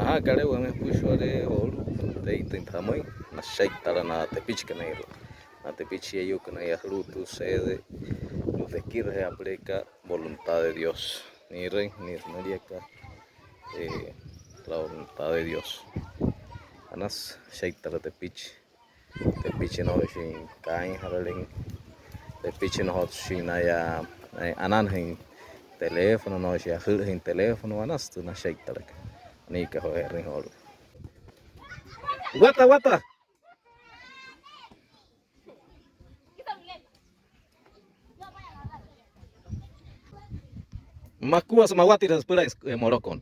Aha, kare wame puxo de olu. Te intentamos na sheitara na tepichi canero. Na tepichi ello que no haya fruto, sede, luz de kirre aplica voluntad de Dios. Ni rey, ni mariaca, la voluntad de Dios. Anas sheitara tepichi. Tepichi no shin kain haralin. Tepichi no hot shin ya ananhin teléfono no shi ahulhin teléfono anas tu na sheitara. Ni que joder hol. Guata, guata. Makua sama wati dan sepeda morokon.